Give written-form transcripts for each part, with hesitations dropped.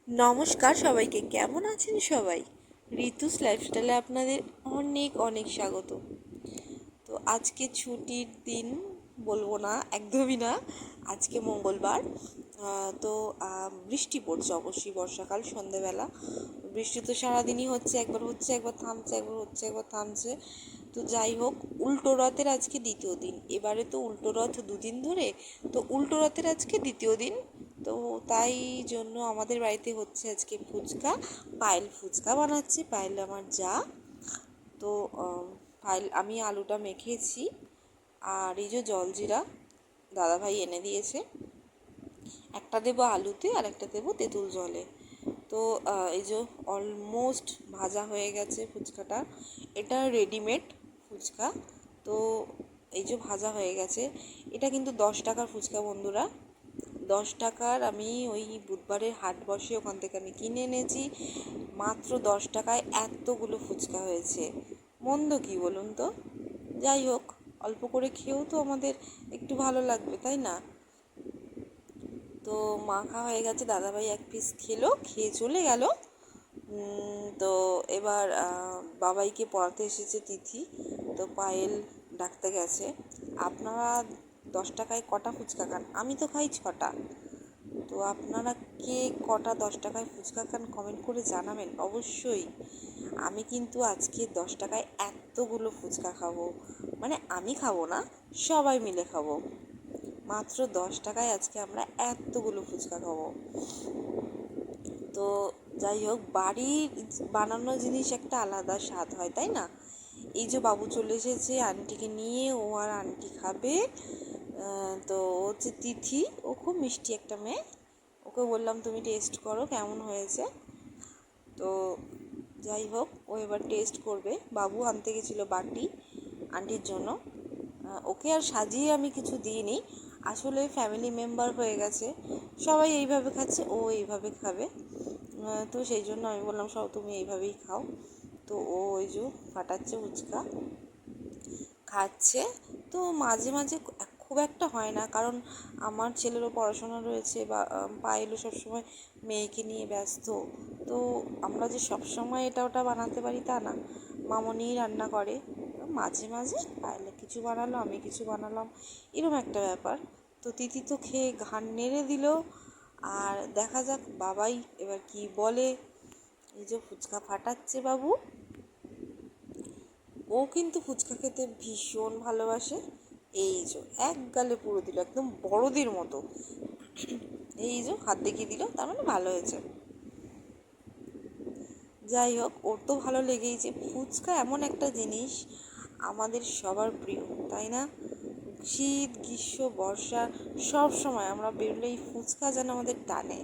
নমস্কার সবাইকে, কেমন আছেন সবাই? ঋতুস লাইফস্টাইলে আপনাদের অনেক অনেক স্বাগত। তো আজকে ছুটির দিন বলবো না, একদমই না। আজকে মঙ্গলবার। তো বৃষ্টি পড়ছে, অবশ্যই বর্ষাকাল, সন্ধেবেলা বৃষ্টি তো সারাদিনই হচ্ছে, একবার হচ্ছে একবার থামছে, একবার হচ্ছে একবার থামছে। তো যাই হোক, উল্টো রথের আজকে দ্বিতীয় দিন। এবারে তো উল্টো রথ দুদিন ধরে, তো উল্টো রথের আজকে দ্বিতীয় দিন। তো তাই জন্য আমাদের বাড়িতে হচ্ছে আজকে ফুচকা। পায়েল ফুচকা বানাচ্ছি, পায়েল আমার যা। তো পায়েল, আমি আলুটা মেখেছি, আর এই যে জলজিরা দাদাভাই এনে দিয়েছে, একটা দেবো আলুতে আর একটা দেবো তেঁতুল জলে। তো এই যে অলমোস্ট ভাজা হয়ে গেছে ফুচকাটা। এটা রেডিমেড ফুচকা। তো এই যে ভাজা হয়ে গেছে। এটা কিন্তু 10 টাকার ফুচকা বন্ধুরা। 10 টাকার। আমি ওই বুধবারের হাট বসে, ওখান থেকে আমি কিনে এনেছি। মাত্র 10 টাকায় এতগুলো ফুচকা হয়েছে। মন্দ কি বলুন তো? যাই হোক, অল্প করে খেয়েও তো আমাদের একটু ভালো লাগবে, তাই না? তো মাখা হয়ে গেছে, দাদাভাই এক পিস খেলো, খেয়ে চলে গেল। তো এবার বাবাইকে পড়াতে এসেছে তিথি। তো পায়েল ডাকতে গেছে। আপনারা 10 টাকায় কটা ফুচকা খান? আমি তো খাই 6টা। তো আপনারা কে কটা 10 টাকায় ফুচকা খান কমেন্ট করে জানাবেন অবশ্যই। আমি কিন্তু আজকে 10 টাকায় এতগুলো ফুচকা খাবো, মানে আমি খাবো না, সবাই মিলে খাবো। মাত্র 10 টাকায় আজকে আমরা এতগুলো ফুচকা খাবো। তো যাই হোক, বাড়ির বানানো জিনিস একটা আলাদা স্বাদ হয়, তাই না? এই যে বাবু চলে এসেছে আন্টিকে নিয়ে, ও আর আন্টি খাবে। তো ও হচ্ছে তিথি, ও খুব মিষ্টি একটা মেয়ে। ওকে বললাম তুমি টেস্ট করো কেমন হয়েছে। তো যাই হোক, ও এবার টেস্ট করবে। বাবু আনতে গেছিলো বাটি আন্টির জন্য। ওকে আর সাজিয়ে আমি কিছু দিইনি, আসলে ফ্যামিলি মেম্বার হয়ে গেছে, সবাই এইভাবে খাচ্ছে, ও এইভাবে খাবে। তো সেই জন্য আমি বললাম সব তুমি এইভাবেই খাও। তো ও ওই যে ফাটাচ্ছে ফুচকা, খাচ্ছে। তো মাঝে মাঝে খুব একটা হয় না, কারণ আমার ছেলেরও পড়াশোনা রয়েছে, বা পায়েলও সবসময় মেয়েকে নিয়ে ব্যস্ত। তো আমরা যে সবসময় এটা ওটা বানাতে পারি তা না, মামনিই রান্না করে। মাঝে মাঝে পায়েলে কিছু বানালো, আমি কিছু বানালাম, এরকম একটা ব্যাপার। তো তিথি তো খেয়ে ঘাড় নেড়ে দিল। আর দেখা যাক বাবাই এবার কি বলে। এই যে ফুচকা ফাটাচ্ছে বাবু। ও কিন্তু ফুচকা খেতে ভীষণ ভালোবাসে। এই যে এক গালে পুরো দিল, একদম বড়দের মতো। এই যে হাত দেখিয়ে দিল, তার মানে ভালো হয়েছে। যাই হোক, ওর তো ভালো লেগেইছে। ফুচকা এমন একটা জিনিস আমাদের সবার প্রিয়, তাই না? শীত, গ্রীষ্ম, বর্ষা, সব সময় আমরা বেরোলেই ফুচকা যেন আমাদের টানে।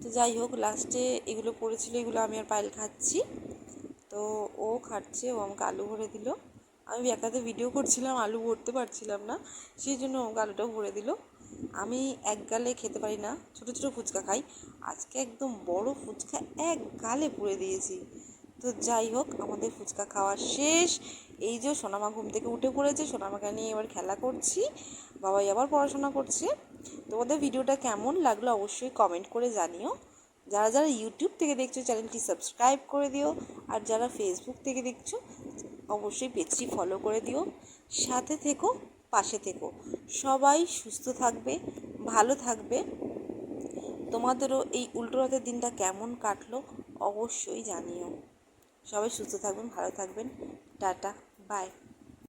তো যাই হোক, লাস্টে এগুলো পড়েছিল, এগুলো আমি আর পায়েল খাচ্ছি। তো ও খাচ্ছে, ও আমাকে আলু ভরে দিল। আমি একাতে ভিডিও করছিলাম, আলু ভরতে পারছিলাম না, সেই জন্য আমাকে আলুটাও ভরে দিল। আমি এক গালে খেতে পারি না, ছোটো ছোটো ফুচকা খাই। আজকে একদম বড় ফুচকা এক গালে পুড়ে দিয়েছি। তো যাই হোক, আমাদের ফুচকা খাওয়া শেষ। এই যে সোনামা ঘুম থেকে উঠে পড়েছে, সোনামাকে নিয়ে এবার খেলা করছি, বাবাই আবার পড়াশোনা করছে। তোমাদের ভিডিওটা কেমন লাগলো অবশ্যই কমেন্ট করে জানিও। যারা যারা ইউটিউব থেকে দেখছো চ্যানেলটি সাবস্ক্রাইব করে দিও, আর যারা ফেসবুক থেকে দেখছো অবশ্যই পেজটি ফলো করে দিও। সাথে থেকো, পাশে থেকো। সবাই সুস্থ থাকবে, ভালো থাকবে। তোমাদেরও এই উল্টো রথের দিনটা কেমন কাটলো অবশ্যই জানিও। সবাই সুস্থ থাকবেন, ভালো থাকবেন। Tata, by.